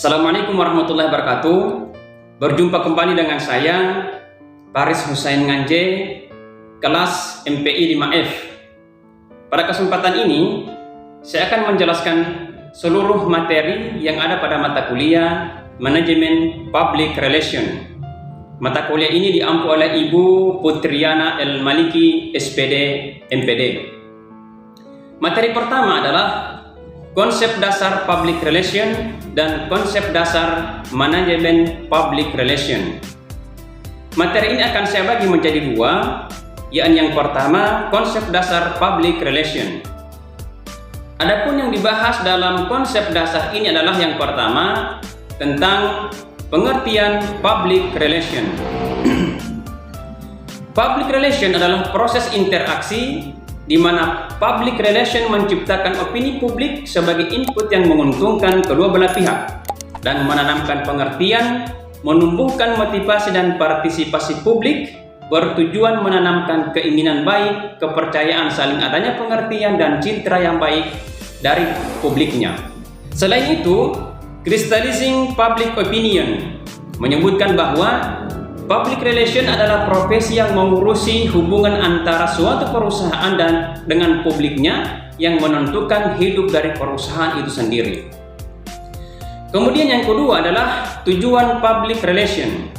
Assalamualaikum warahmatullahi wabarakatuh. Berjumpa kembali dengan saya, Paris Hussein Nganje, kelas MPI 5F. Pada kesempatan ini, saya akan menjelaskan seluruh materi yang ada pada mata kuliah Manajemen Public Relation. Mata kuliah ini diampu oleh Ibu Putriana El Maliki, SPD, MPD. Materi pertama adalah konsep dasar public relation dan konsep dasar manajemen public relation. Materi ini akan saya bagi menjadi dua, yakni yang pertama konsep dasar public relation. Adapun yang dibahas dalam konsep dasar ini adalah yang pertama tentang pengertian public relation. Public relation adalah proses interaksi di mana public relation menciptakan opini publik sebagai input yang menguntungkan kedua belah pihak dan menanamkan pengertian, menumbuhkan motivasi dan partisipasi publik, bertujuan menanamkan keinginan baik, kepercayaan saling adanya pengertian dan citra yang baik dari publiknya. Selain itu, crystallizing public opinion menyebutkan bahwa public relation adalah profesi yang mengurusi hubungan antara suatu perusahaan dan dengan publiknya yang menentukan hidup dari perusahaan itu sendiri. Kemudian yang kedua adalah tujuan public relation.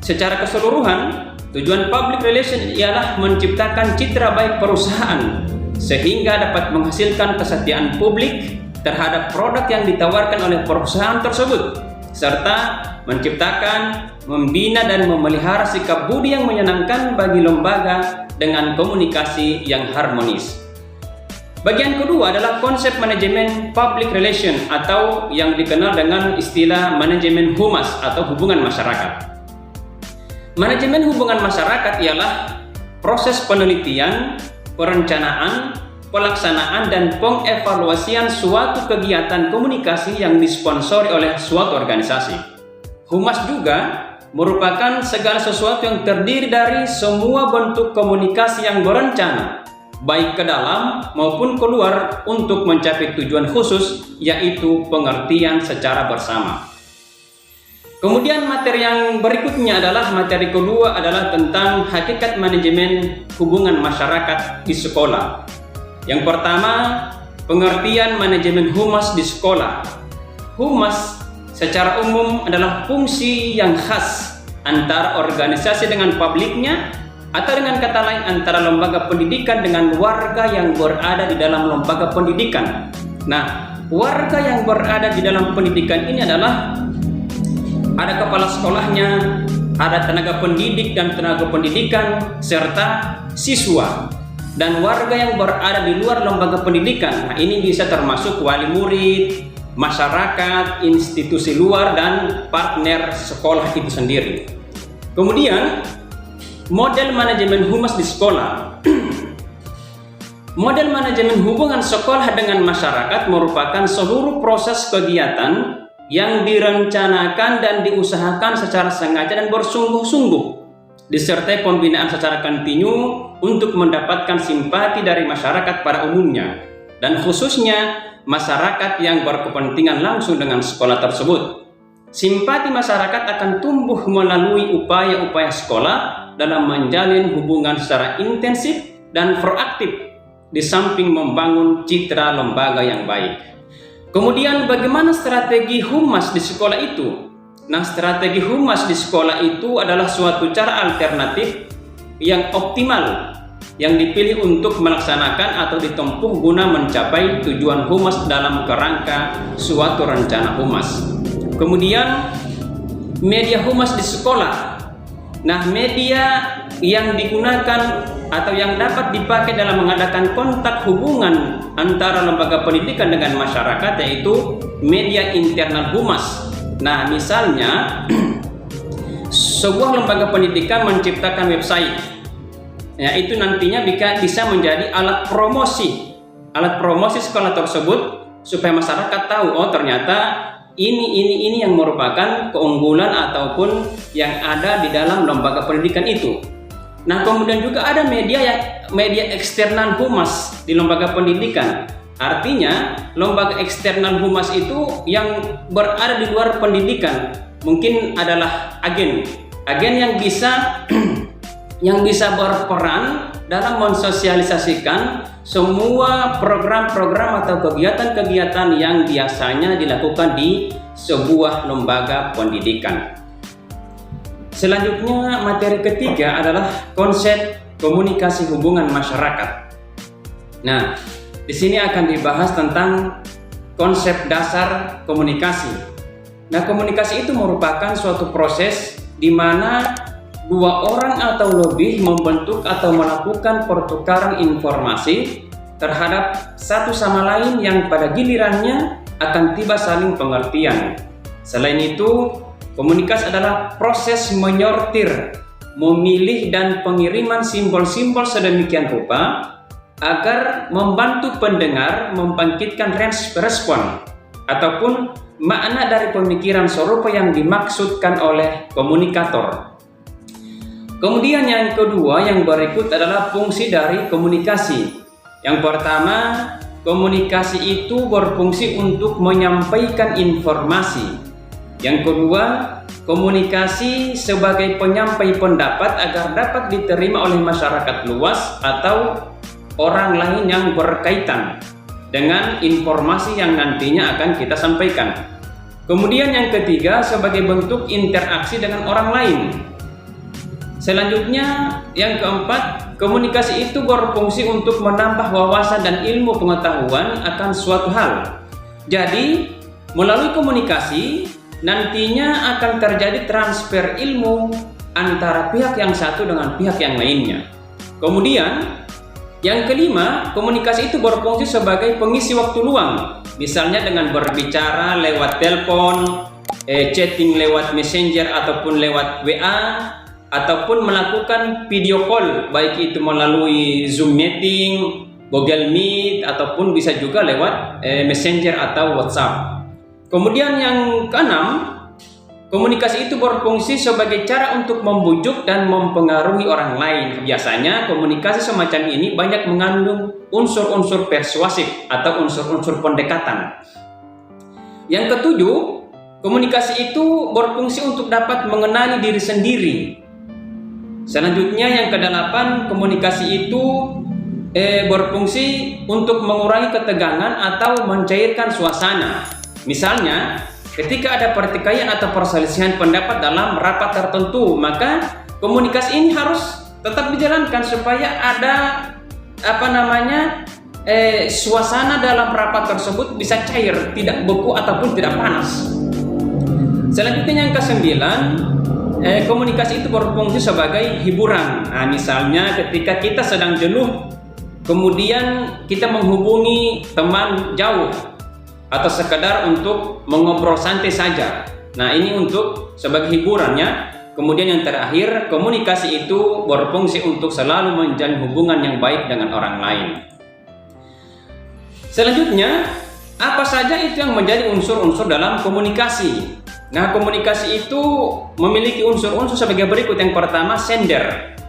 Secara keseluruhan, tujuan public relation ialah menciptakan citra baik perusahaan sehingga dapat menghasilkan kesetiaan publik terhadap produk yang ditawarkan oleh perusahaan tersebut, serta menciptakan, membina dan memelihara sikap budi yang menyenangkan bagi lembaga dengan komunikasi yang harmonis. Bagian kedua adalah konsep manajemen public relation atau yang dikenal dengan istilah manajemen humas atau hubungan masyarakat. Manajemen hubungan masyarakat ialah proses penelitian, perencanaan, pelaksanaan dan pengevaluasian suatu kegiatan komunikasi yang disponsori oleh suatu organisasi. Humas juga merupakan segala sesuatu yang terdiri dari semua bentuk komunikasi yang berencana, baik ke dalam maupun keluar untuk mencapai tujuan khusus, yaitu pengertian secara bersama. Kemudian materi yang berikutnya adalah materi kedua adalah tentang hakikat manajemen hubungan masyarakat di sekolah. Yang pertama, pengertian manajemen humas di sekolah. Humas secara umum adalah fungsi yang khas antara organisasi dengan publiknya, atau dengan kata lain antara lembaga pendidikan dengan warga yang berada di dalam lembaga pendidikan. Nah, warga yang berada di dalam pendidikan ini adalah ada kepala sekolahnya, ada tenaga pendidik dan tenaga pendidikan, serta siswa. Dan warga yang berada di luar lembaga pendidikan, nah ini bisa termasuk wali murid, masyarakat, institusi luar, dan partner sekolah itu sendiri. Kemudian, model manajemen humas di sekolah. Model manajemen hubungan sekolah dengan masyarakat merupakan seluruh proses kegiatan yang direncanakan dan diusahakan secara sengaja dan bersungguh-sungguh, disertai pembinaan secara kontinu untuk mendapatkan simpati dari masyarakat pada umumnya, dan khususnya masyarakat yang berkepentingan langsung dengan sekolah tersebut. Simpati masyarakat akan tumbuh melalui upaya-upaya sekolah dalam menjalin hubungan secara intensif dan proaktif, di samping membangun citra lembaga yang baik. Kemudian bagaimana strategi humas di sekolah itu? Nah, strategi humas di sekolah itu adalah suatu cara alternatif yang optimal yang dipilih untuk melaksanakan atau ditempuh guna mencapai tujuan humas dalam kerangka suatu rencana humas. Kemudian media humas di sekolah. Nah, media yang digunakan atau yang dapat dipakai dalam mengadakan kontak hubungan antara lembaga pendidikan dengan masyarakat yaitu media internal humas. Nah, misalnya sebuah lembaga pendidikan menciptakan website, ya itu nantinya bisa menjadi alat promosi sekolah tersebut supaya masyarakat tahu, oh ternyata ini yang merupakan keunggulan ataupun yang ada di dalam lembaga pendidikan itu. Nah, kemudian juga ada media eksternal humas di lembaga pendidikan. Artinya, lembaga eksternal humas itu yang berada di luar pendidikan, mungkin adalah agen yang bisa yang bisa berperan dalam mensosialisasikan semua program-program atau kegiatan-kegiatan yang biasanya dilakukan di sebuah lembaga pendidikan. Selanjutnya, materi ketiga adalah konsep komunikasi hubungan masyarakat. Nah, di sini akan dibahas tentang konsep dasar komunikasi. Nah, komunikasi itu merupakan suatu proses di mana dua orang atau lebih membentuk atau melakukan pertukaran informasi terhadap satu sama lain yang pada gilirannya akan tiba saling pengertian. Selain itu, komunikasi adalah proses menyortir, memilih dan pengiriman simbol-simbol sedemikian rupa agar membantu pendengar membangkitkan respon ataupun makna dari pemikiran serupa yang dimaksudkan oleh komunikator. Kemudian yang kedua yang berikut adalah fungsi dari komunikasi. Yang pertama, komunikasi itu berfungsi untuk menyampaikan informasi. Yang kedua, komunikasi sebagai penyampai pendapat agar dapat diterima oleh masyarakat luas atau orang lain yang berkaitan dengan informasi yang nantinya akan kita sampaikan. Kemudian yang ketiga, sebagai bentuk interaksi dengan orang lain. Selanjutnya, yang keempat, komunikasi itu berfungsi untuk menambah wawasan dan ilmu pengetahuan akan suatu hal. Jadi, melalui komunikasi, nantinya akan terjadi transfer ilmu antara pihak yang satu dengan pihak yang lainnya. Kemudian, yang kelima, komunikasi itu berfungsi sebagai pengisi waktu luang, misalnya dengan berbicara lewat telepon, chatting lewat messenger ataupun lewat WA, ataupun melakukan video call, baik itu melalui Zoom meeting, Google Meet, ataupun bisa juga lewat messenger atau WhatsApp. Kemudian yang keenam, komunikasi itu berfungsi sebagai cara untuk membujuk dan mempengaruhi orang lain. Biasanya komunikasi semacam ini banyak mengandung unsur-unsur persuasif atau unsur-unsur pendekatan. Yang ketujuh, komunikasi itu berfungsi untuk dapat mengenali diri sendiri. Selanjutnya yang kedelapan, komunikasi itu berfungsi untuk mengurangi ketegangan atau mencairkan suasana. Misalnya, ketika ada pertikaian atau perselisihan pendapat dalam rapat tertentu, maka komunikasi ini harus tetap dijalankan supaya ada suasana dalam rapat tersebut bisa cair, tidak beku ataupun tidak panas. Selanjutnya yang kesembilan, komunikasi itu berfungsi sebagai hiburan. Nah, misalnya ketika kita sedang jenuh, kemudian kita menghubungi teman jauh atau sekedar untuk mengobrol santai saja. Nah, ini untuk sebagai hiburannya. Kemudian yang terakhir, komunikasi itu berfungsi untuk selalu menjalin hubungan yang baik dengan orang lain. Selanjutnya, apa saja itu yang menjadi unsur-unsur dalam komunikasi? Nah, komunikasi itu memiliki unsur-unsur sebagai berikut. Yang pertama, sender.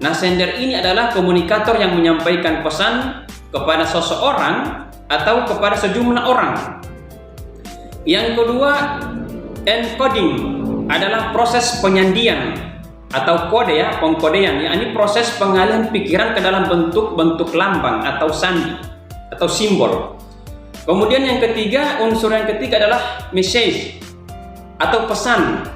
Nah, sender ini adalah komunikator yang menyampaikan pesan kepada seseorang atau kepada sejumlah orang. Yang kedua, encoding adalah proses penyandian atau kode pengkodean. Ini proses pengalihan pikiran ke dalam bentuk-bentuk lambang atau sandi atau simbol. Kemudian yang ketiga, unsur yang ketiga adalah message atau pesan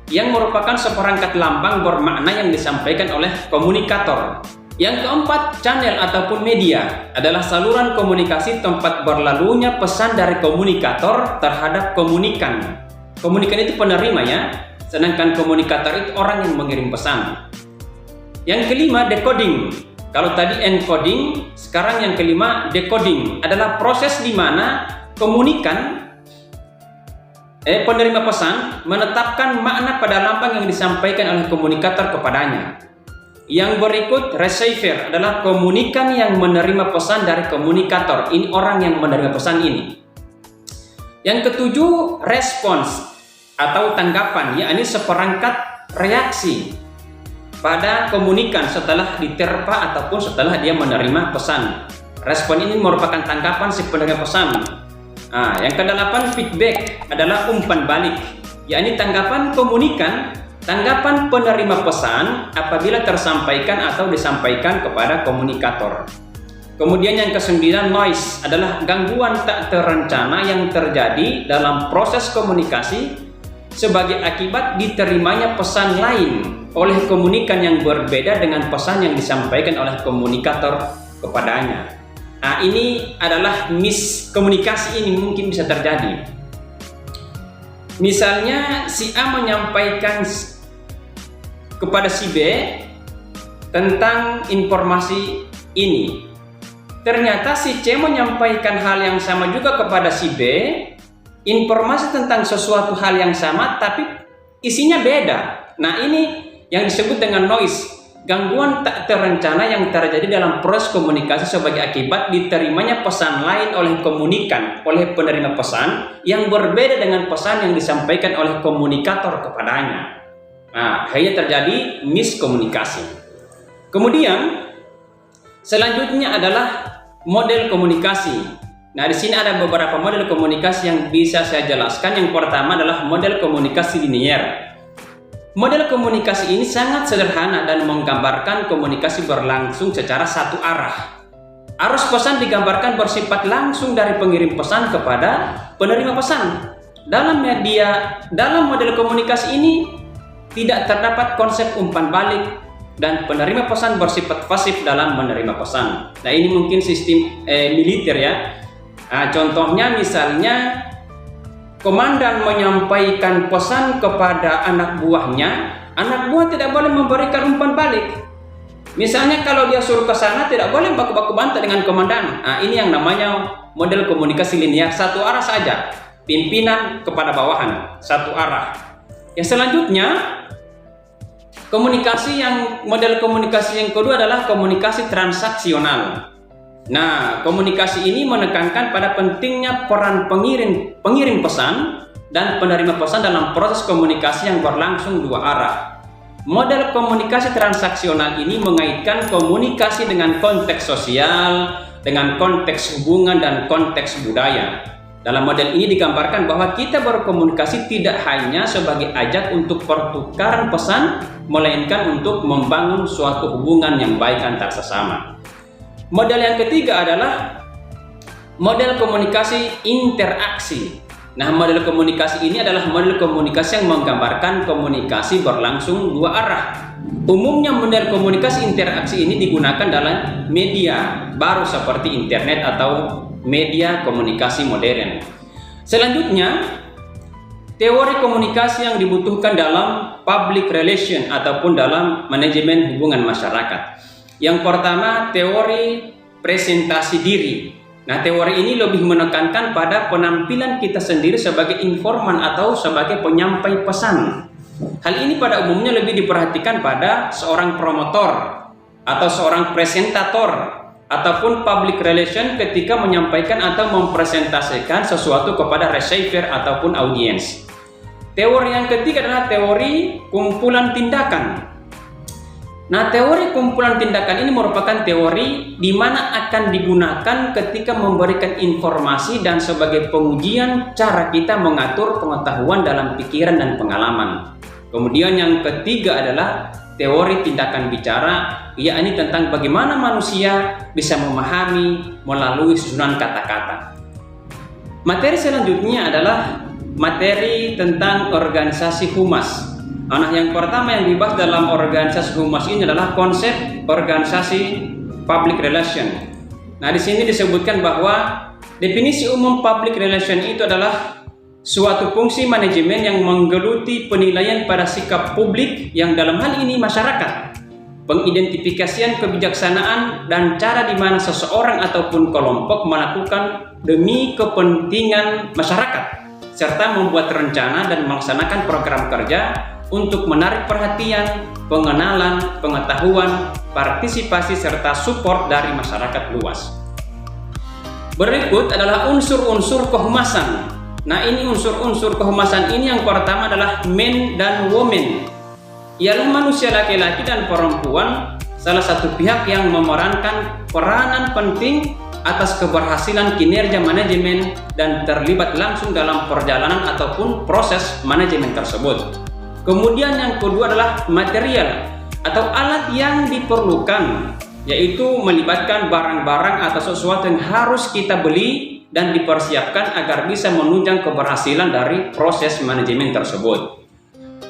yang merupakan seperangkat lambang bermakna yang disampaikan oleh komunikator. Yang keempat, channel ataupun media adalah saluran komunikasi tempat berlalunya pesan dari komunikator terhadap komunikan. Komunikan itu penerima sedangkan komunikator itu orang yang mengirim pesan. Yang kelima, decoding. Kalau tadi encoding, sekarang yang kelima, decoding adalah proses di mana penerima pesan menetapkan makna pada lambang yang disampaikan oleh komunikator kepadanya. Yang berikut, receiver adalah komunikan yang menerima pesan dari komunikator. Ini orang yang menerima pesan ini. Yang ketujuh, response atau tanggapan. Ini seperangkat reaksi pada komunikan setelah diterpa ataupun setelah dia menerima pesan. Respon ini merupakan tanggapan si penerima pesan. Yang kedelapan, feedback adalah umpan balik, yakni tanggapan komunikan, tanggapan penerima pesan apabila tersampaikan atau disampaikan kepada komunikator. Kemudian yang kesembilan, noise adalah gangguan tak terencana yang terjadi dalam proses komunikasi sebagai akibat diterimanya pesan lain oleh komunikan yang berbeda dengan pesan yang disampaikan oleh komunikator kepadanya. Ini adalah miskomunikasi, ini mungkin bisa terjadi. Misalnya si A menyampaikan kepada si B tentang informasi ini. Ternyata si C menyampaikan hal yang sama juga kepada si B, informasi tentang sesuatu hal yang sama tapi isinya beda. Nah, ini yang disebut dengan noise, gangguan tak terencana yang terjadi dalam proses komunikasi sebagai akibat diterimanya pesan lain oleh komunikan, oleh penerima pesan yang berbeda dengan pesan yang disampaikan oleh komunikator kepadanya. Akhirnya terjadi miskomunikasi. Kemudian selanjutnya adalah model komunikasi. Nah, di sini ada beberapa model komunikasi yang bisa saya jelaskan. Yang pertama adalah model komunikasi linier. Model komunikasi ini sangat sederhana dan menggambarkan komunikasi berlangsung secara satu arah. Arus pesan digambarkan bersifat langsung dari pengirim pesan kepada penerima pesan. Dalam model komunikasi ini tidak terdapat konsep umpan balik dan penerima pesan bersifat pasif dalam menerima pesan. Nah, ini mungkin sistem militer ya. Contohnya misalnya komandan menyampaikan pesan kepada anak buahnya, anak buah tidak boleh memberikan umpan balik. Misalnya kalau dia suruh ke sana, tidak boleh baku-baku bantah dengan komandan. Ini yang namanya model komunikasi linear, satu arah saja, pimpinan kepada bawahan, satu arah. Yang selanjutnya, model komunikasi yang kedua adalah komunikasi transaksional. Nah, komunikasi ini menekankan pada pentingnya peran pengirim pesan dan penerima pesan dalam proses komunikasi yang berlangsung dua arah. Model komunikasi transaksional ini mengaitkan komunikasi dengan konteks sosial, dengan konteks hubungan dan konteks budaya. Dalam model ini digambarkan bahwa kita berkomunikasi tidak hanya sebagai ajak untuk pertukaran pesan, melainkan untuk membangun suatu hubungan yang baik antar sesama. Model yang ketiga adalah model komunikasi interaksi. Nah, model komunikasi ini adalah model komunikasi yang menggambarkan komunikasi berlangsung dua arah. Umumnya model komunikasi interaksi ini digunakan dalam media baru seperti internet atau media komunikasi modern. Selanjutnya, teori komunikasi yang dibutuhkan dalam public relation ataupun dalam manajemen hubungan masyarakat. Yang pertama, teori presentasi diri. Nah, teori ini lebih menekankan pada penampilan kita sendiri sebagai informan atau sebagai penyampai pesan. Hal ini pada umumnya lebih diperhatikan pada seorang promotor atau seorang presentator ataupun public relation ketika menyampaikan atau mempresentasikan sesuatu kepada receiver ataupun audiens. Teori yang ketiga adalah teori kumpulan tindakan. Nah, teori kumpulan tindakan ini merupakan teori di mana akan digunakan ketika memberikan informasi dan sebagai pengujian cara kita mengatur pengetahuan dalam pikiran dan pengalaman. Kemudian yang ketiga adalah teori tindakan bicara, yakni tentang bagaimana manusia bisa memahami melalui susunan kata-kata. Materi selanjutnya adalah materi tentang organisasi humas. Nah, yang pertama yang dibahas dalam organisasi humas ini adalah konsep organisasi public relation. Nah, di sini disebutkan bahwa definisi umum public relation itu adalah suatu fungsi manajemen yang menggeluti penilaian pada sikap publik yang dalam hal ini masyarakat, pengidentifikasian kebijaksanaan dan cara di mana seseorang ataupun kelompok melakukan demi kepentingan masyarakat, serta membuat rencana dan melaksanakan program kerja untuk menarik perhatian, pengenalan, pengetahuan, partisipasi, serta support dari masyarakat luas. Berikut adalah unsur-unsur kehumasan. Nah, ini unsur-unsur kehumasan ini yang pertama adalah men dan women. Ialah manusia laki-laki dan perempuan, salah satu pihak yang memerankan peranan penting atas keberhasilan kinerja manajemen dan terlibat langsung dalam perjalanan ataupun proses manajemen tersebut. Kemudian yang kedua adalah material atau alat yang diperlukan, yaitu melibatkan barang-barang atau sesuatu yang harus kita beli dan dipersiapkan agar bisa menunjang keberhasilan dari proses manajemen tersebut.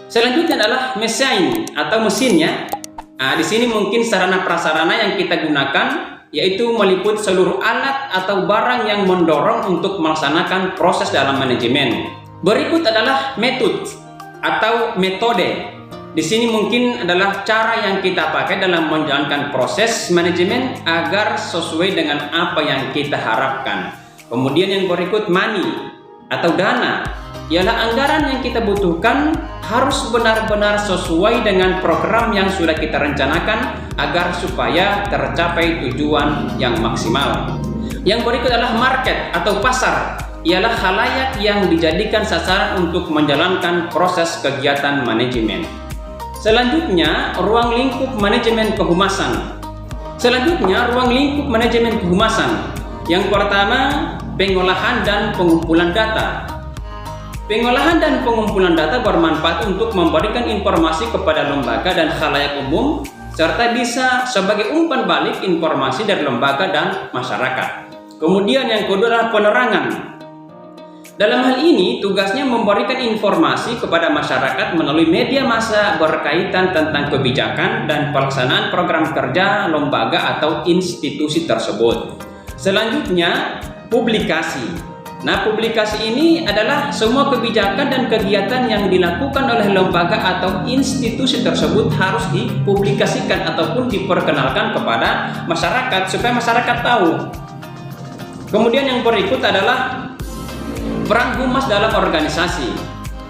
Selanjutnya adalah mesin atau mesinnya. Di sini mungkin sarana prasarana yang kita gunakan, yaitu meliput seluruh alat atau barang yang mendorong untuk melaksanakan proses dalam manajemen. Berikut adalah metode atau metode. Di sini mungkin adalah cara yang kita pakai dalam menjalankan proses manajemen agar sesuai dengan apa yang kita harapkan. Kemudian yang berikut money atau dana, ialah anggaran yang kita butuhkan harus benar-benar sesuai dengan program yang sudah kita rencanakan agar supaya tercapai tujuan yang maksimal. Yang berikut adalah market atau pasar, ialah khalayak yang dijadikan sasaran untuk menjalankan proses kegiatan manajemen. Selanjutnya, ruang lingkup manajemen kehumasan. Yang pertama, pengolahan dan pengumpulan data. Pengolahan dan pengumpulan data bermanfaat untuk memberikan informasi kepada lembaga dan khalayak umum, serta bisa sebagai umpan balik informasi dari lembaga dan masyarakat. Kemudian yang kedua adalah penerangan. Dalam hal ini, tugasnya memberikan informasi kepada masyarakat melalui media massa berkaitan tentang kebijakan dan pelaksanaan program kerja lembaga atau institusi tersebut. Selanjutnya, publikasi. Nah, publikasi ini adalah semua kebijakan dan kegiatan yang dilakukan oleh lembaga atau institusi tersebut harus dipublikasikan ataupun diperkenalkan kepada masyarakat supaya masyarakat tahu. Kemudian yang berikut adalah peran humas dalam organisasi.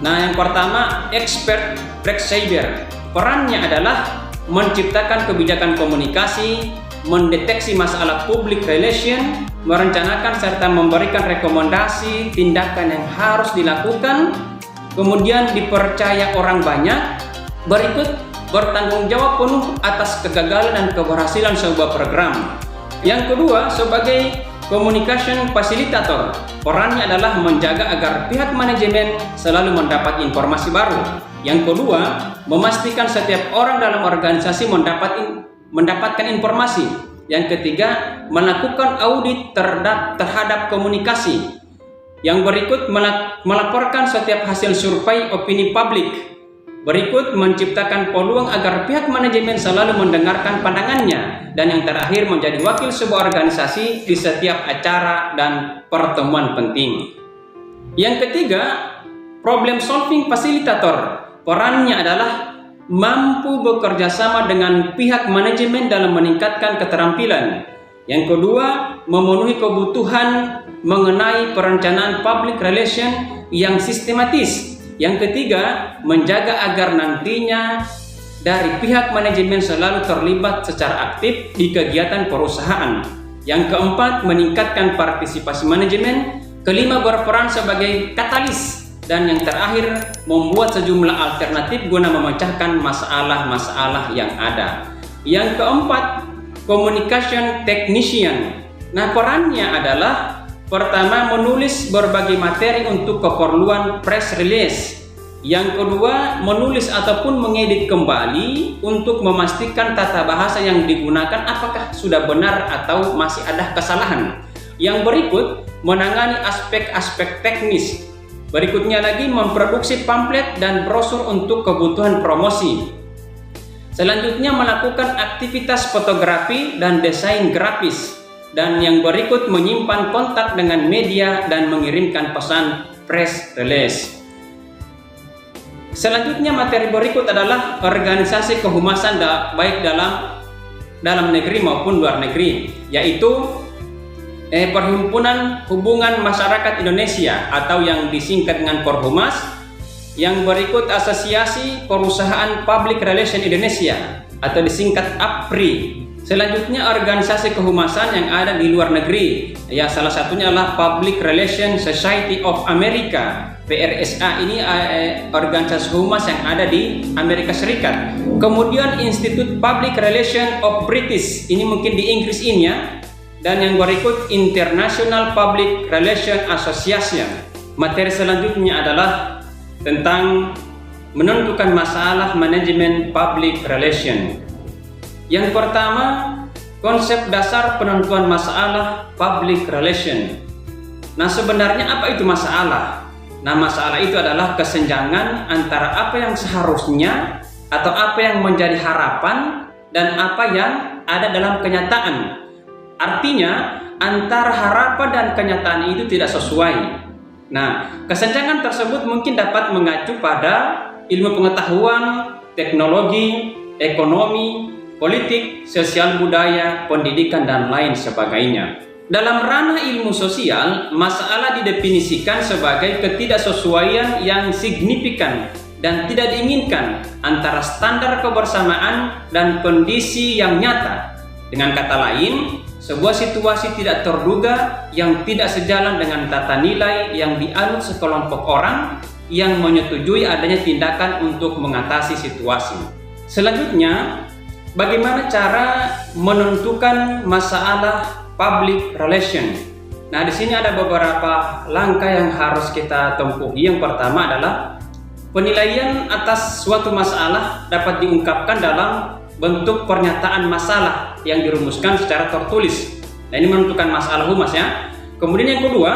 Nah, yang pertama, expert practitioner. Perannya adalah menciptakan kebijakan komunikasi, mendeteksi masalah public relation, merencanakan serta memberikan rekomendasi tindakan yang harus dilakukan, kemudian dipercaya orang banyak. Berikut, bertanggung jawab penuh atas kegagalan dan keberhasilan sebuah program. Yang kedua, sebagai communication facilitator, perannya adalah menjaga agar pihak manajemen selalu mendapat informasi baru. Yang kedua, memastikan setiap orang dalam organisasi mendapatkan informasi. Yang ketiga, melakukan audit terhadap komunikasi. Yang berikut, melaporkan setiap hasil survei opini publik. Berikut, menciptakan peluang agar pihak manajemen selalu mendengarkan pandangannya. Dan yang terakhir, menjadi wakil sebuah organisasi di setiap acara dan pertemuan penting. Yang ketiga, problem solving facilitator. Perannya adalah mampu bekerja sama dengan pihak manajemen dalam meningkatkan keterampilan. Yang kedua, memenuhi kebutuhan mengenai perencanaan public relation yang sistematis. Yang ketiga, menjaga agar nantinya dari pihak manajemen selalu terlibat secara aktif di kegiatan perusahaan. Yang keempat, meningkatkan partisipasi manajemen. Kelima, berperan sebagai katalis. Dan yang terakhir, membuat sejumlah alternatif guna memecahkan masalah-masalah yang ada. Yang keempat, communication technician. Nah, perannya adalah pertama, menulis berbagai materi untuk keperluan press release. Yang kedua, menulis ataupun mengedit kembali untuk memastikan tata bahasa yang digunakan apakah sudah benar atau masih ada kesalahan. Yang berikut, menangani aspek-aspek teknis. Berikutnya lagi, memproduksi pamflet dan brosur untuk kebutuhan promosi. Selanjutnya, melakukan aktivitas fotografi dan desain grafis. Dan yang berikut, menyimpan kontak dengan media dan mengirimkan pesan press release. Selanjutnya, materi berikut adalah organisasi kehumasan baik dalam negeri maupun luar negeri, yaitu Perhimpunan Hubungan Masyarakat Indonesia atau yang disingkat dengan Perhumas. Yang berikut, Asosiasi Perusahaan Public Relation Indonesia atau disingkat APRI. Selanjutnya, organisasi kehumasan yang ada di luar negeri, ya salah satunya adalah Public Relations Society of America, PRSA. Ini organisasi humas yang ada di Amerika Serikat. Kemudian Institute Public Relations of British, ini mungkin di Inggris ini ya. Dan yang berikut International Public Relations Association. Materi selanjutnya adalah tentang menentukan masalah manajemen public relation. Yang pertama, konsep dasar penentuan masalah public relation. Nah, sebenarnya apa itu masalah? Nah, masalah itu adalah kesenjangan antara apa yang seharusnya atau apa yang menjadi harapan dan apa yang ada dalam kenyataan. Artinya, antara harapan dan kenyataan itu tidak sesuai. Nah, kesenjangan tersebut mungkin dapat mengacu pada ilmu pengetahuan, teknologi, ekonomi, politik, sosial budaya, pendidikan, dan lain sebagainya. Dalam ranah ilmu sosial, masalah didefinisikan sebagai ketidaksesuaian yang signifikan dan tidak diinginkan antara standar kebersamaan dan kondisi yang nyata. Dengan kata lain, sebuah situasi tidak terduga yang tidak sejalan dengan tata nilai yang dianut sekelompok orang yang menyetujui adanya tindakan untuk mengatasi situasi. Selanjutnya, bagaimana cara menentukan masalah public relation? Nah, di sini ada beberapa langkah yang harus kita tempuh. Yang pertama adalah penilaian atas suatu masalah dapat diungkapkan dalam bentuk pernyataan masalah yang dirumuskan secara tertulis. Nah, ini menentukan masalah humas ya. Kemudian yang kedua,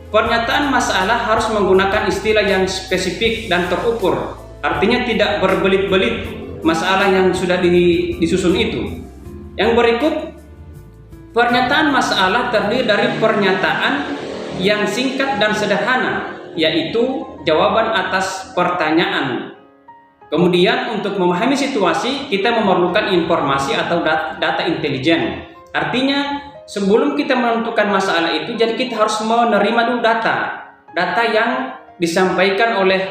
pernyataan masalah harus menggunakan istilah yang spesifik dan terukur. Artinya tidak berbelit-belit masalah yang sudah disusun itu. Yang berikut, pernyataan masalah terdiri dari pernyataan yang singkat dan sederhana, yaitu jawaban atas pertanyaan. Kemudian untuk memahami situasi, kita memerlukan informasi atau data intelijen. Artinya, sebelum kita menentukan masalah itu, jadi kita harus menerima dulu data yang disampaikan oleh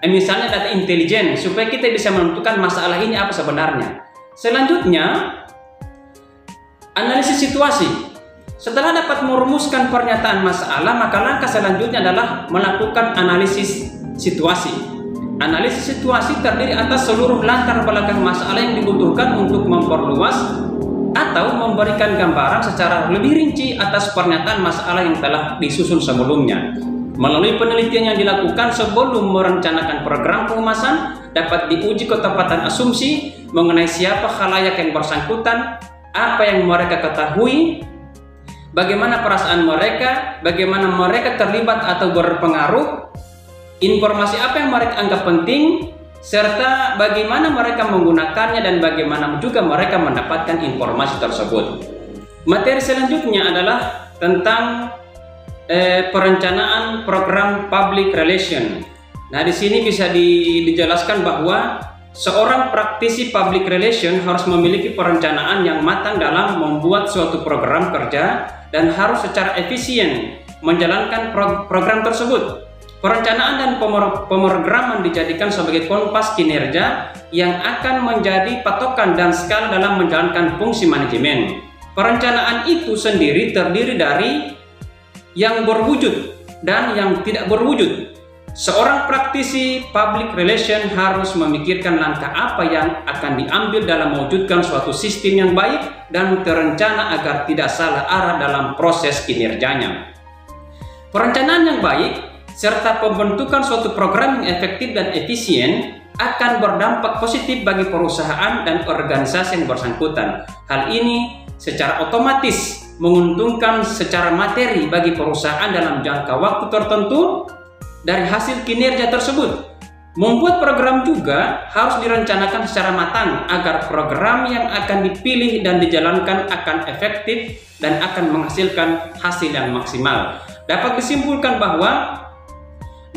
misalnya data intelijen, supaya kita bisa menentukan masalah ini apa sebenarnya. Selanjutnya, analisis situasi. Setelah dapat merumuskan pernyataan masalah, maka langkah selanjutnya adalah melakukan analisis situasi. Analisis situasi terdiri atas seluruh latar belakang masalah yang dibutuhkan untuk memperluas atau memberikan gambaran secara lebih rinci atas pernyataan masalah yang telah disusun sebelumnya. Melalui penelitian yang dilakukan sebelum merencanakan program pengemasan, dapat diuji ketepatan asumsi mengenai siapa khalayak yang bersangkutan, apa yang mereka ketahui, bagaimana perasaan mereka, bagaimana mereka terlibat atau berpengaruh, informasi apa yang mereka anggap penting, serta bagaimana mereka menggunakannya dan bagaimana juga mereka mendapatkan informasi tersebut. Materi selanjutnya adalah tentang perencanaan program public relation. Nah, di sini bisa dijelaskan bahwa seorang praktisi public relation harus memiliki perencanaan yang matang dalam membuat suatu program kerja dan harus secara efisien menjalankan program tersebut. Perencanaan dan pemrograman dijadikan sebagai kompas kinerja yang akan menjadi patokan dan skala dalam menjalankan fungsi manajemen. Perencanaan itu sendiri terdiri dari yang berwujud dan yang tidak berwujud. Seorang praktisi public relation harus memikirkan langkah apa yang akan diambil dalam mewujudkan suatu sistem yang baik dan terencana agar tidak salah arah dalam proses kinerjanya. Perencanaan yang baik serta pembentukan suatu program yang efektif dan efisien akan berdampak positif bagi perusahaan dan organisasi yang bersangkutan. Hal ini secara otomatis menguntungkan secara materi bagi perusahaan dalam jangka waktu tertentu dari hasil kinerja tersebut. Membuat program juga harus direncanakan secara matang agar program yang akan dipilih dan dijalankan akan efektif dan akan menghasilkan hasil yang maksimal. Dapat disimpulkan bahwa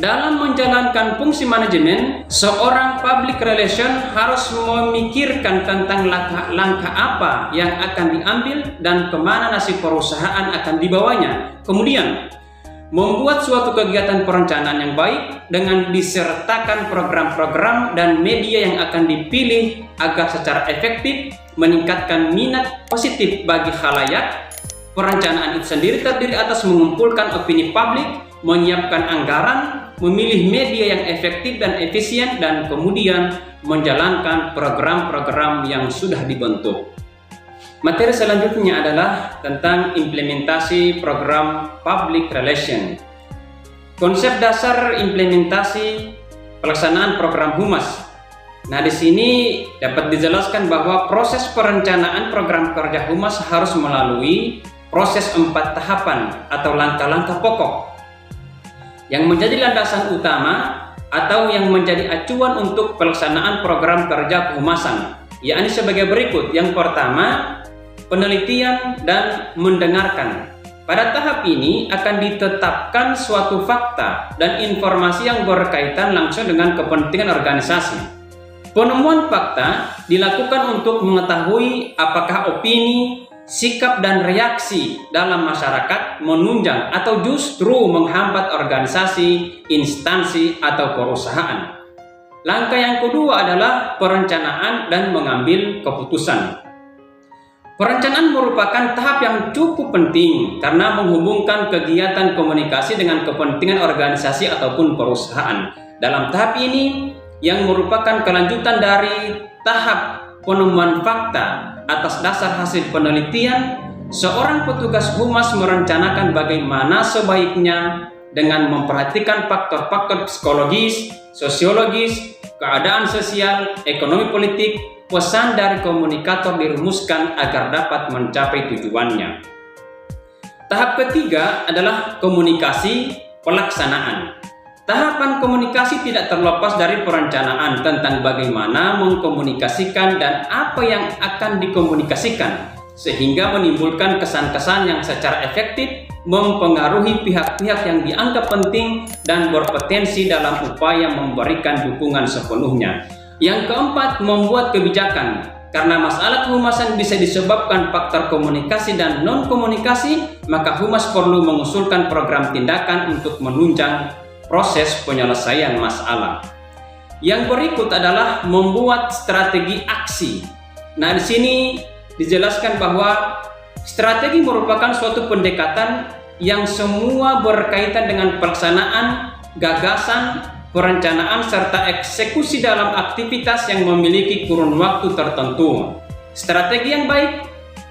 dalam menjalankan fungsi manajemen, seorang public relation harus memikirkan tentang langkah apa yang akan diambil dan kemana nasib perusahaan akan dibawanya. Kemudian, membuat suatu kegiatan perencanaan yang baik dengan disertakan program-program dan media yang akan dipilih agar secara efektif meningkatkan minat positif bagi khalayak. Perencanaan itu sendiri terdiri atas mengumpulkan opini publik, menyiapkan anggaran, memilih media yang efektif dan efisien, dan kemudian menjalankan program-program yang sudah dibentuk. Materi selanjutnya adalah tentang implementasi program public relation. Konsep dasar implementasi pelaksanaan program humas. Nah, di sini dapat dijelaskan bahwa proses perencanaan program kerja humas harus melalui proses 4 tahapan atau langkah-langkah pokok yang menjadi landasan utama atau yang menjadi acuan untuk pelaksanaan program kerja kehumasan, yakni sebagai berikut. Yang pertama, penelitian dan mendengarkan. Pada tahap ini akan ditetapkan suatu fakta dan informasi yang berkaitan langsung dengan kepentingan organisasi. Penemuan fakta dilakukan untuk mengetahui apakah opini, sikap dan reaksi dalam masyarakat menunjang atau justru menghambat organisasi, instansi atau perusahaan. Langkah yang kedua adalah perencanaan dan mengambil keputusan. Perencanaan merupakan tahap yang cukup penting karena menghubungkan kegiatan komunikasi dengan kepentingan organisasi ataupun perusahaan. Dalam tahap ini, yang merupakan kelanjutan dari tahap penemuan fakta atas dasar hasil penelitian, seorang petugas humas merencanakan bagaimana sebaiknya dengan memperhatikan faktor-faktor psikologis, sosiologis, keadaan sosial, ekonomi politik. Pesan dari komunikator dirumuskan agar dapat mencapai tujuannya. Tahap ketiga adalah komunikasi pelaksanaan. Tahapan komunikasi tidak terlepas dari perencanaan tentang bagaimana mengkomunikasikan dan apa yang akan dikomunikasikan, sehingga menimbulkan kesan-kesan yang secara efektif mempengaruhi pihak-pihak yang dianggap penting dan berpotensi dalam upaya memberikan dukungan sepenuhnya. Yang keempat, membuat kebijakan. Karena masalah kehumasan bisa disebabkan faktor komunikasi dan non-komunikasi, maka humas perlu mengusulkan program tindakan untuk menunjang proses penyelesaian masalah. Yang berikut adalah membuat strategi aksi. Nah, di sini dijelaskan bahwa strategi merupakan suatu pendekatan yang semua berkaitan dengan pelaksanaan, gagasan, perencanaan serta eksekusi dalam aktivitas yang memiliki kurun waktu tertentu. Strategi yang baik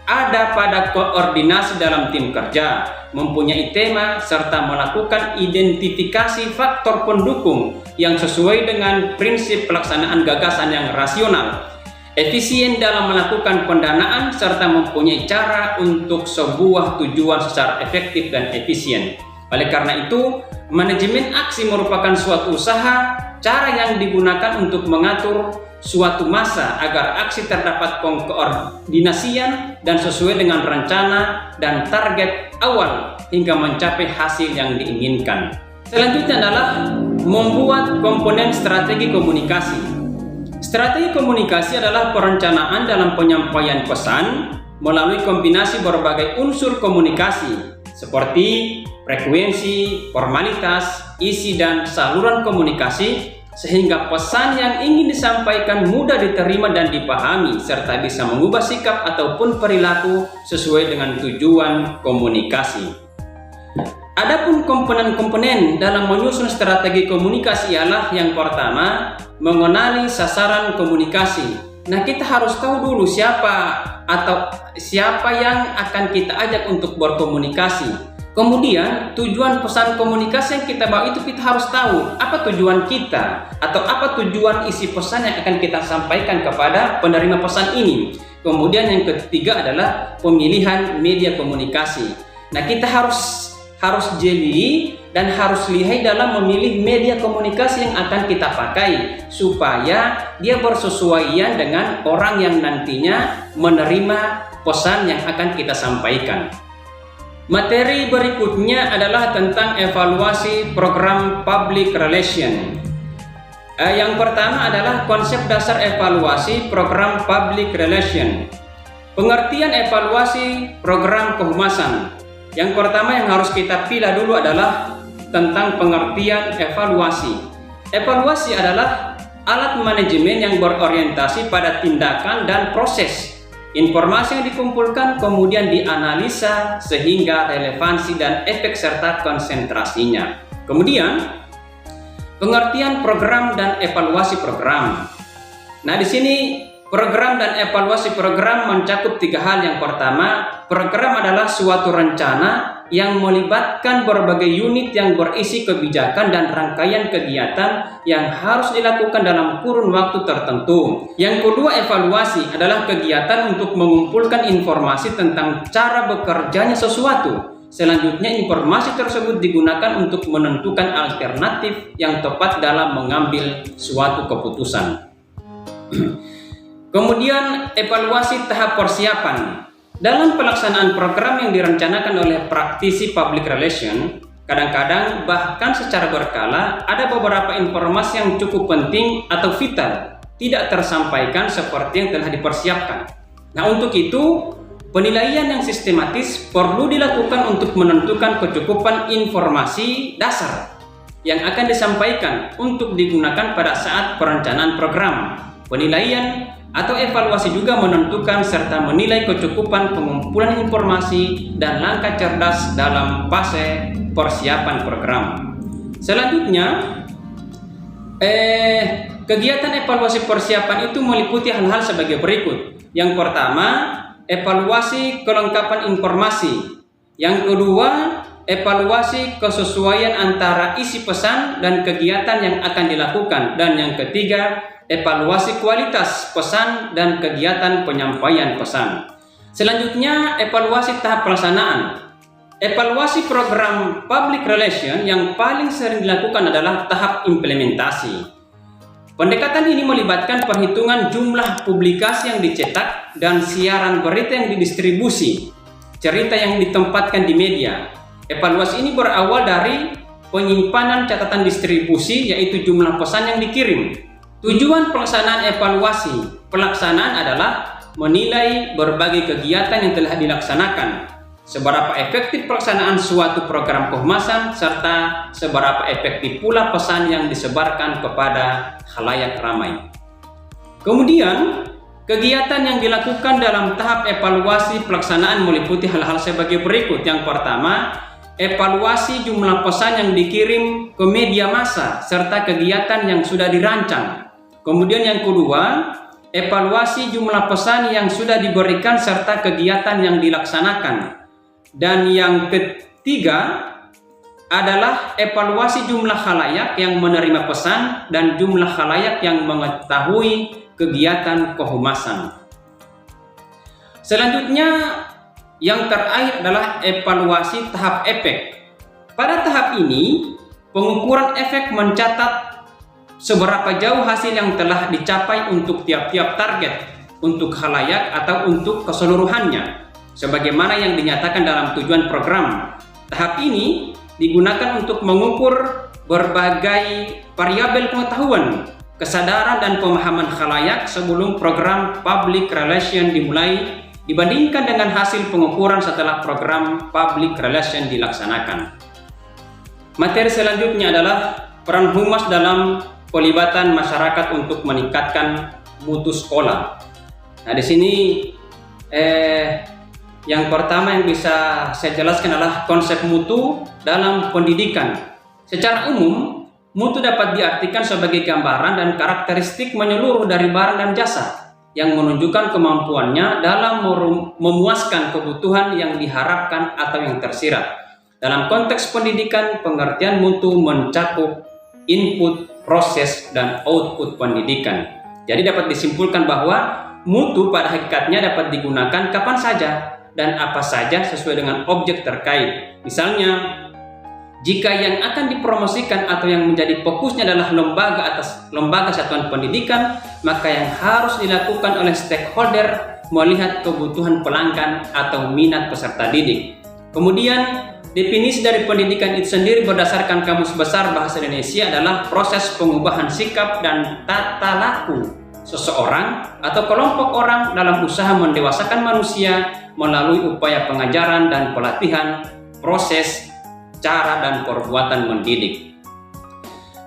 ada pada koordinasi dalam tim kerja, mempunyai tema serta melakukan identifikasi faktor pendukung yang sesuai dengan prinsip pelaksanaan gagasan yang rasional, efisien dalam melakukan pendanaan serta mempunyai cara untuk sebuah tujuan secara efektif dan efisien. Oleh karena itu, manajemen aksi merupakan suatu usaha, cara yang digunakan untuk mengatur suatu masa agar aksi terdapat koordinasian dan sesuai dengan rencana dan target awal hingga mencapai hasil yang diinginkan. Selanjutnya adalah membuat komponen strategi komunikasi. Strategi komunikasi adalah perencanaan dalam penyampaian pesan melalui kombinasi berbagai unsur komunikasi seperti frekuensi, formalitas, isi dan saluran komunikasi sehingga pesan yang ingin disampaikan mudah diterima dan dipahami serta bisa mengubah sikap ataupun perilaku sesuai dengan tujuan komunikasi. Adapun komponen-komponen dalam menyusun strategi komunikasi ialah yang pertama, mengenali sasaran komunikasi. Nah, kita harus tahu dulu siapa yang akan kita ajak untuk berkomunikasi. Kemudian tujuan pesan komunikasi yang kita bawa itu kita harus tahu apa tujuan kita atau apa tujuan isi pesan yang akan kita sampaikan kepada penerima pesan ini. Kemudian yang ketiga adalah pemilihan media komunikasi. Nah, kita harus jeli dan harus lihai dalam memilih media komunikasi yang akan kita pakai supaya dia bersesuaian dengan orang yang nantinya menerima pesan yang akan kita sampaikan. Materi berikutnya adalah tentang evaluasi program public relation. Yang pertama adalah konsep dasar evaluasi program public relation. Pengertian evaluasi program kehumasan. Yang pertama yang harus kita pilih dulu adalah tentang pengertian evaluasi. Evaluasi adalah alat manajemen yang berorientasi pada tindakan dan proses. Informasi yang dikumpulkan kemudian dianalisa sehingga relevansi dan efek serta konsentrasinya. Kemudian, pengertian program dan evaluasi program. Nah, di sini Program dan evaluasi program mencakup 3 hal. Yang pertama, program adalah suatu rencana yang melibatkan berbagai unit yang berisi kebijakan dan rangkaian kegiatan yang harus dilakukan dalam kurun waktu tertentu. Yang kedua, evaluasi adalah kegiatan untuk mengumpulkan informasi tentang cara bekerjanya sesuatu. Selanjutnya, informasi tersebut digunakan untuk menentukan alternatif yang tepat dalam mengambil suatu keputusan. Kemudian, evaluasi tahap persiapan. Dalam pelaksanaan program yang direncanakan oleh praktisi public relation, kadang-kadang bahkan secara berkala ada beberapa informasi yang cukup penting atau vital tidak tersampaikan seperti yang telah dipersiapkan. Nah, untuk itu, penilaian yang sistematis perlu dilakukan untuk menentukan kecukupan informasi dasar yang akan disampaikan untuk digunakan pada saat perencanaan program. Penilaian atau evaluasi juga menentukan serta menilai kecukupan pengumpulan informasi dan langkah cerdas dalam fase persiapan program. Selanjutnya, kegiatan evaluasi persiapan itu meliputi hal-hal sebagai berikut. Yang pertama, evaluasi kelengkapan informasi. Yang kedua, evaluasi kesesuaian antara isi pesan dan kegiatan yang akan dilakukan. Dan yang ketiga, evaluasi kualitas pesan dan kegiatan penyampaian pesan. Selanjutnya, evaluasi tahap pelaksanaan. Evaluasi program public relation yang paling sering dilakukan adalah tahap implementasi. Pendekatan ini melibatkan perhitungan jumlah publikasi yang dicetak dan siaran berita yang didistribusi, cerita yang ditempatkan di media. Evaluasi ini berawal dari penyimpanan catatan distribusi, yaitu jumlah pesan yang dikirim. Tujuan pelaksanaan evaluasi pelaksanaan adalah menilai berbagai kegiatan yang telah dilaksanakan, seberapa efektif pelaksanaan suatu program kehumasan, serta seberapa efektif pula pesan yang disebarkan kepada khalayak ramai. Kemudian, kegiatan yang dilakukan dalam tahap evaluasi pelaksanaan meliputi hal-hal sebagai berikut. Yang pertama, evaluasi jumlah pesan yang dikirim ke media massa serta kegiatan yang sudah dirancang. Kemudian yang kedua, evaluasi jumlah pesan yang sudah diberikan serta kegiatan yang dilaksanakan. Dan yang ketiga adalah evaluasi jumlah khalayak yang menerima pesan dan jumlah khalayak yang mengetahui kegiatan kehumasan. Selanjutnya, yang terakhir adalah evaluasi tahap efek. Pada tahap ini, pengukuran efek mencatat seberapa jauh hasil yang telah dicapai untuk tiap-tiap target, untuk khalayak atau untuk keseluruhannya, sebagaimana yang dinyatakan dalam tujuan program. Tahap ini digunakan untuk mengukur berbagai variabel pengetahuan, kesadaran dan pemahaman khalayak sebelum program public relation dimulai dibandingkan dengan hasil pengukuran setelah program public relation dilaksanakan. Materi selanjutnya adalah peran humas dalam pelibatan masyarakat untuk meningkatkan mutu sekolah. Nah, di sini yang pertama yang bisa saya jelaskan adalah konsep mutu dalam pendidikan. Secara umum, mutu dapat diartikan sebagai gambaran dan karakteristik menyeluruh dari barang dan jasa yang menunjukkan kemampuannya dalam memuaskan kebutuhan yang diharapkan atau yang tersirat. Dalam konteks pendidikan, pengertian mutu mencakup input, proses, dan output pendidikan. Jadi dapat disimpulkan bahwa mutu pada hakikatnya dapat digunakan kapan saja dan apa saja sesuai dengan objek terkait. Misalnya, jika yang akan dipromosikan atau yang menjadi fokusnya adalah lembaga satuan pendidikan, maka yang harus dilakukan oleh stakeholder melihat kebutuhan pelanggan atau minat peserta didik. Kemudian, definisi dari pendidikan itu sendiri berdasarkan Kamus Besar Bahasa Indonesia adalah proses pengubahan sikap dan tata laku seseorang atau kelompok orang dalam usaha mendewasakan manusia melalui upaya pengajaran dan pelatihan, proses, cara dan perbuatan mendidik.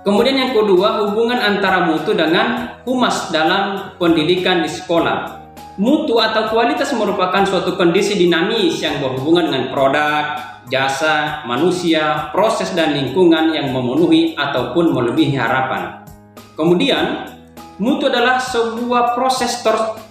Kemudian yang kedua, hubungan antara mutu dengan humas dalam pendidikan di sekolah. Mutu atau kualitas merupakan suatu kondisi dinamis yang berhubungan dengan produk, jasa, manusia, proses dan lingkungan yang memenuhi ataupun melebihi harapan. Kemudian, mutu adalah sebuah proses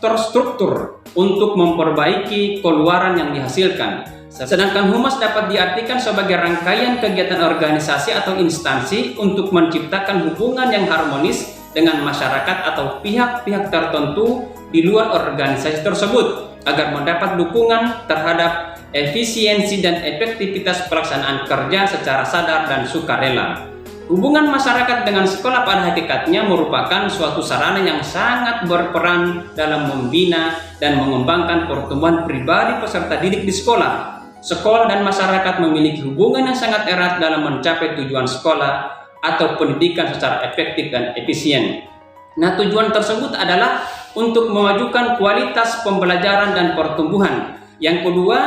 terstruktur untuk memperbaiki keluaran yang dihasilkan. Sedangkan humas dapat diartikan sebagai rangkaian kegiatan organisasi atau instansi untuk menciptakan hubungan yang harmonis dengan masyarakat atau pihak-pihak tertentu di luar organisasi tersebut agar mendapat dukungan terhadap efisiensi dan efektivitas pelaksanaan kerja secara sadar dan sukarela. Hubungan masyarakat dengan sekolah pada hakikatnya merupakan suatu sarana yang sangat berperan dalam membina dan mengembangkan pertumbuhan pribadi peserta didik di sekolah. Sekolah dan masyarakat memiliki hubungan yang sangat erat dalam mencapai tujuan sekolah atau pendidikan secara efektif dan efisien. Nah, tujuan tersebut adalah untuk memajukan kualitas pembelajaran dan pertumbuhan. Yang kedua,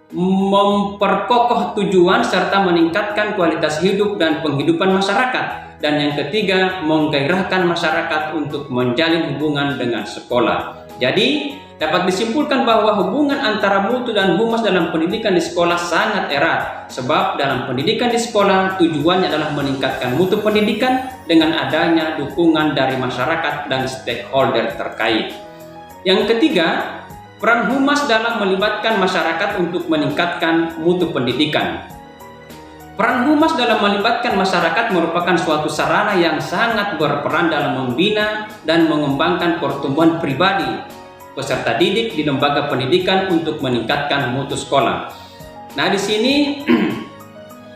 memperkokoh tujuan serta meningkatkan kualitas hidup dan penghidupan masyarakat. Dan yang ketiga, menggairahkan masyarakat untuk menjalin hubungan dengan sekolah. Jadi, dapat disimpulkan bahwa hubungan antara mutu dan humas dalam pendidikan di sekolah sangat erat. Sebab dalam pendidikan di sekolah tujuannya adalah meningkatkan mutu pendidikan dengan adanya dukungan dari masyarakat dan stakeholder terkait. Yang ketiga, peran humas dalam melibatkan masyarakat untuk meningkatkan mutu pendidikan. Peran humas dalam melibatkan masyarakat merupakan suatu sarana yang sangat berperan dalam membina dan mengembangkan pertumbuhan pribadi peserta didik di lembaga pendidikan untuk meningkatkan mutu sekolah. Nah, di sini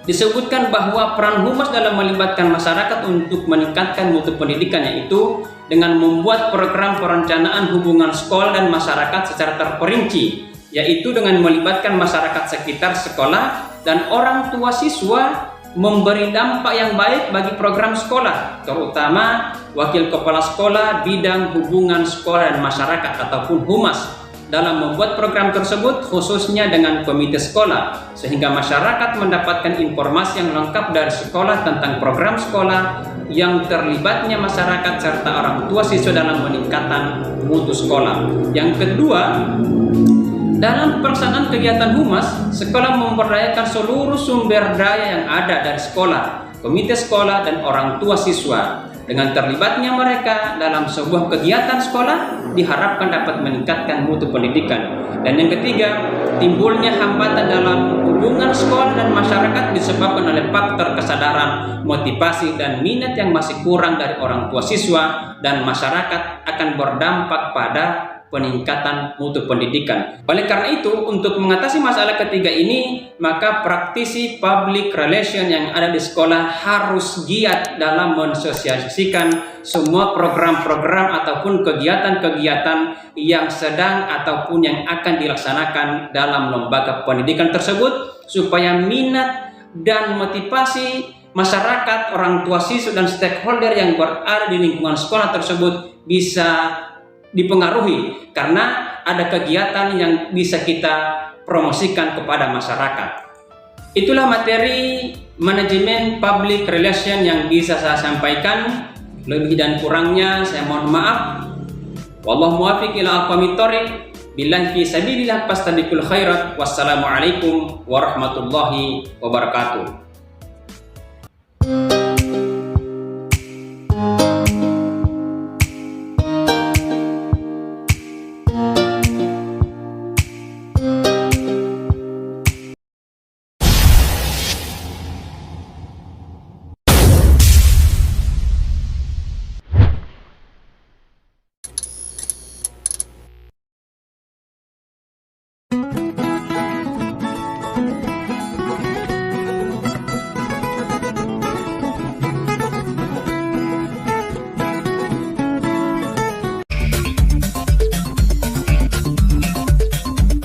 disebutkan bahwa peran humas dalam melibatkan masyarakat untuk meningkatkan mutu pendidikan yaitu dengan membuat program perencanaan hubungan sekolah dan masyarakat secara terperinci, yaitu dengan melibatkan masyarakat sekitar sekolah dan orang tua siswa memberi dampak yang baik bagi program sekolah, terutama wakil kepala sekolah bidang hubungan sekolah dan masyarakat ataupun humas dalam membuat program tersebut khususnya dengan komite sekolah, sehingga masyarakat mendapatkan informasi yang lengkap dari sekolah tentang program sekolah yang terlibatnya masyarakat serta orang tua siswa dalam peningkatan mutu sekolah. Yang kedua, dalam pelaksanaan kegiatan humas, sekolah memberdayakan seluruh sumber daya yang ada dari sekolah, komite sekolah, dan orang tua siswa. Dengan terlibatnya mereka dalam sebuah kegiatan sekolah, diharapkan dapat meningkatkan mutu pendidikan. Dan yang ketiga, timbulnya hambatan dalam hubungan sekolah dan masyarakat disebabkan oleh faktor kesadaran, motivasi, dan minat yang masih kurang dari orang tua siswa dan masyarakat akan berdampak pada peningkatan mutu pendidikan. Oleh karena itu, untuk mengatasi masalah ketiga ini, maka praktisi public relation yang ada di sekolah harus giat dalam mensosialisasikan semua program-program ataupun kegiatan-kegiatan yang sedang ataupun yang akan dilaksanakan dalam lembaga pendidikan tersebut, supaya minat dan motivasi masyarakat, orang tua siswa, dan stakeholder yang berada di lingkungan sekolah tersebut bisa dipengaruhi karena ada kegiatan yang bisa kita promosikan kepada masyarakat. Itulah materi manajemen public relation yang bisa saya sampaikan. Lebih dan kurangnya saya mohon maaf. Wallahu muwaffiq ila aqwamit thoriq. Billahi fi sabilillah fastabiqul khairat. Wassalamualaikum warahmatullahi wabarakatuh.